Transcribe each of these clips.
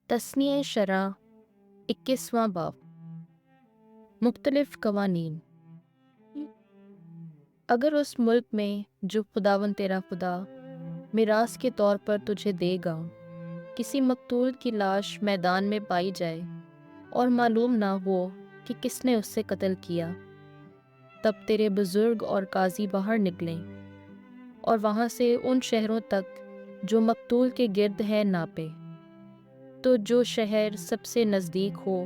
तस्नीह शरह 21वां बाब। मुख्तलिफ कवानीन। अगर उस मुल्क में जो खुदावन तेरा खुदा मिरास के तौर पर तुझे देगा किसी मकतूल की लाश मैदान में पाई जाए और मालूम ना हो कि किसने उससे कत्ल किया, तब तेरे बुजुर्ग और काजी बाहर निकलें और वहाँ से उन शहरों तक जो मकतूल के गिर्द है नापे। तो जो शहर सबसे नज़दीक हो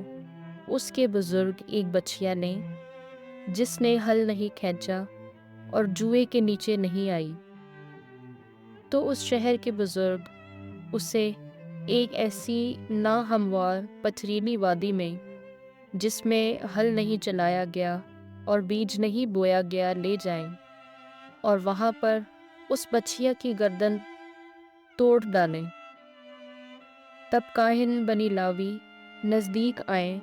उसके बुजुर्ग एक बछिया लें जिसने हल नहीं खींचा और जुए के नीचे नहीं आई। तो उस शहर के बुजुर्ग उसे एक ऐसी नाहमवार पथरीली वादी में जिसमें हल नहीं चलाया गया और बीज नहीं बोया गया ले जाएं और वहाँ पर उस बछिया की गर्दन तोड़ डालें। तब काहिन बनी लावी नज़दीक आए,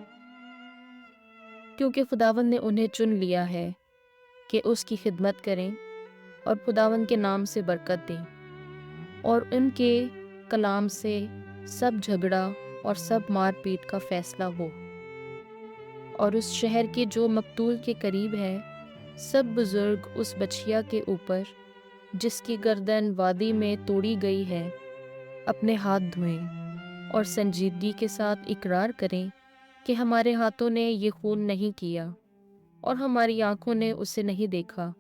क्योंकि खुदावन ने उन्हें चुन लिया है कि उसकी खिदमत करें और खुदावन के नाम से बरकत दें, और उनके कलाम से सब झगड़ा और सब मारपीट का फैसला हो। और उस शहर के जो मकतूल के करीब है सब बुजुर्ग उस बछिया के ऊपर जिसकी गर्दन वादी में तोड़ी गई है अपने हाथ धोएं और संजीदगी के साथ इकरार करें कि हमारे हाथों ने ये खून नहीं किया और हमारी आंखों ने उसे नहीं देखा।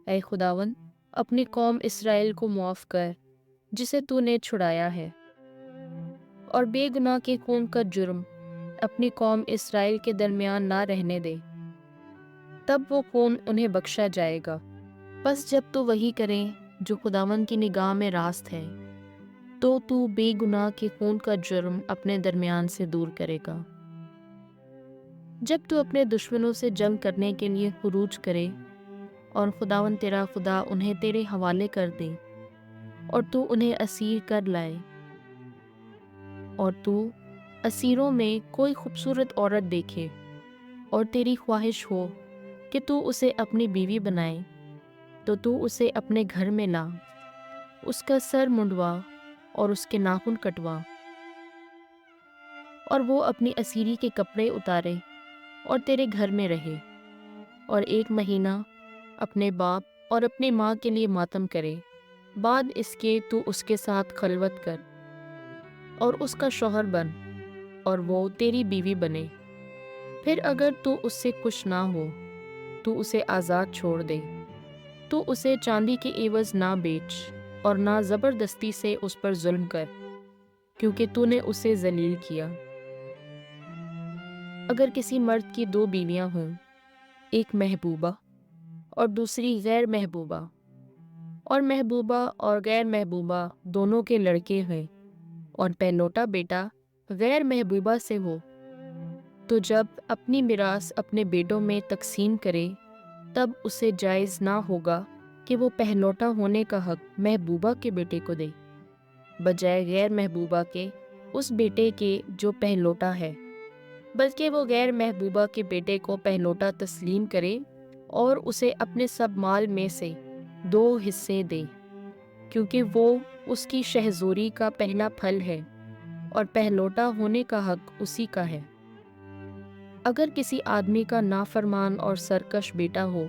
ऐ खुदावन, अपनी कौम इस्राएल को मुआफ़ कर जिसे तूने छुड़ाया है, और बेगुनाह के खून का जुर्म अपनी कौम इस्राएल के दरमियान ना रहने दे। तब वो खून उन्हें बख्शा जाएगा। बस जब तू वही करें जो खुदावन की निगाह में रास्त है, तो तू बेगुनाह के खून का जुर्म अपने दरमियान से दूर करेगा। जब तू अपने दुश्मनों से जंग करने के लिए खुरूज करे और खुदावन तेरा खुदा उन्हें तेरे हवाले कर दे और तू उन्हें असीर कर लाए, और तू असीरों में कोई खूबसूरत औरत देखे और तेरी ख्वाहिश हो कि तू उसे अपनी बीवी बनाए, तो तू उसे अपने घर में ला, उसका सर मुंडवा और उसके नाखून कटवा, और वो अपनी असीरी के कपड़े उतारे और तेरे घर में रहे, और 1 महीना अपने बाप और अपनी माँ के लिए मातम करे। बाद इसके तू उसके साथ खलवत कर और उसका शौहर बन और वो तेरी बीवी बने। फिर अगर तू उससे खुश ना हो तो उसे आज़ाद छोड़ दे। तू उसे चांदी के एवज ना बेच और ना ज़बरदस्ती से उस पर जुल्म कर, क्योंकि तूने उसे जलील किया। अगर किसी मर्द की 2 बीवियां हों, एक महबूबा और दूसरी गैर महबूबा, और महबूबा और गैर महबूबा दोनों के लड़के हैं, और पहलौठा बेटा गैर महबूबा से हो, तो जब अपनी मिरास अपने बेटों में तकसीम करे तब उसे जायज़ ना होगा कि वो पहलौठा होने का हक महबूबा के बेटे को दे, बजाय गैर महबूबा के उस बेटे के जो पहलौठा है, बल्कि वो गैर महबूबा के बेटे को पहलौठा तस्लीम करे और उसे अपने सब माल में से 2 हिस्से दे, क्योंकि वो उसकी शहज़ोरी का पहला फल है और पहलौठा होने का हक उसी का है। अगर किसी आदमी का नाफरमान और सरकश बेटा हो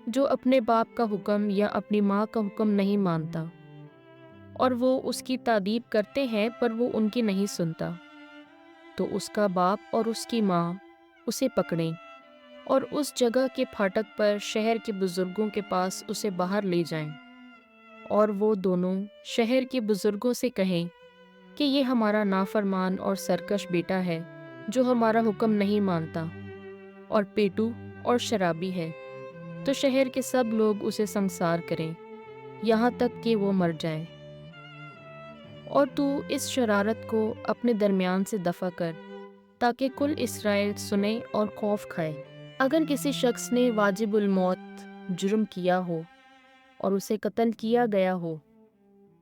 जो अपने बाप का हुक्म या अपनी माँ का हुक्म नहीं मानता, और वो उसकी तादीब करते हैं पर वो उनकी नहीं सुनता, तो उसका बाप और उसकी माँ उसे पकड़ें और उस जगह के फाटक पर शहर के बुजुर्गों के पास उसे बाहर ले जाएं, और वो दोनों शहर के बुजुर्गों से कहें कि ये हमारा नाफरमान और सरकश बेटा है जो हमारा हुक्म नहीं मानता और पेटू और शराबी है। तो शहर के सब लोग उसे संसार करें यहाँ तक कि वो मर जाए। और तू इस शरारत को अपने दरमियान से दफ़ा कर, ताकि कुल इस्राएल सुने और खौफ खाए। अगर किसी शख्स ने वाजिबुल मौत जुर्म किया हो और उसे कत्ल किया गया हो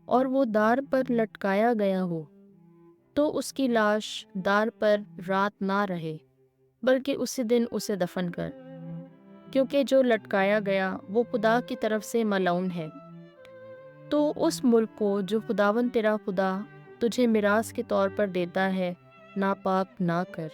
और वो दार पर लटकाया गया हो, तो उसकी लाश दार पर रात ना रहे, बल्कि उसी दिन उसे दफन कर, क्योंकि जो लटकाया गया वो खुदा की तरफ से मलऊन है। तो उस मुल्क को जो खुदावन तेरा खुदा تجھے میراث کے طور پر دیتا ہے، ناپاک نہ کر۔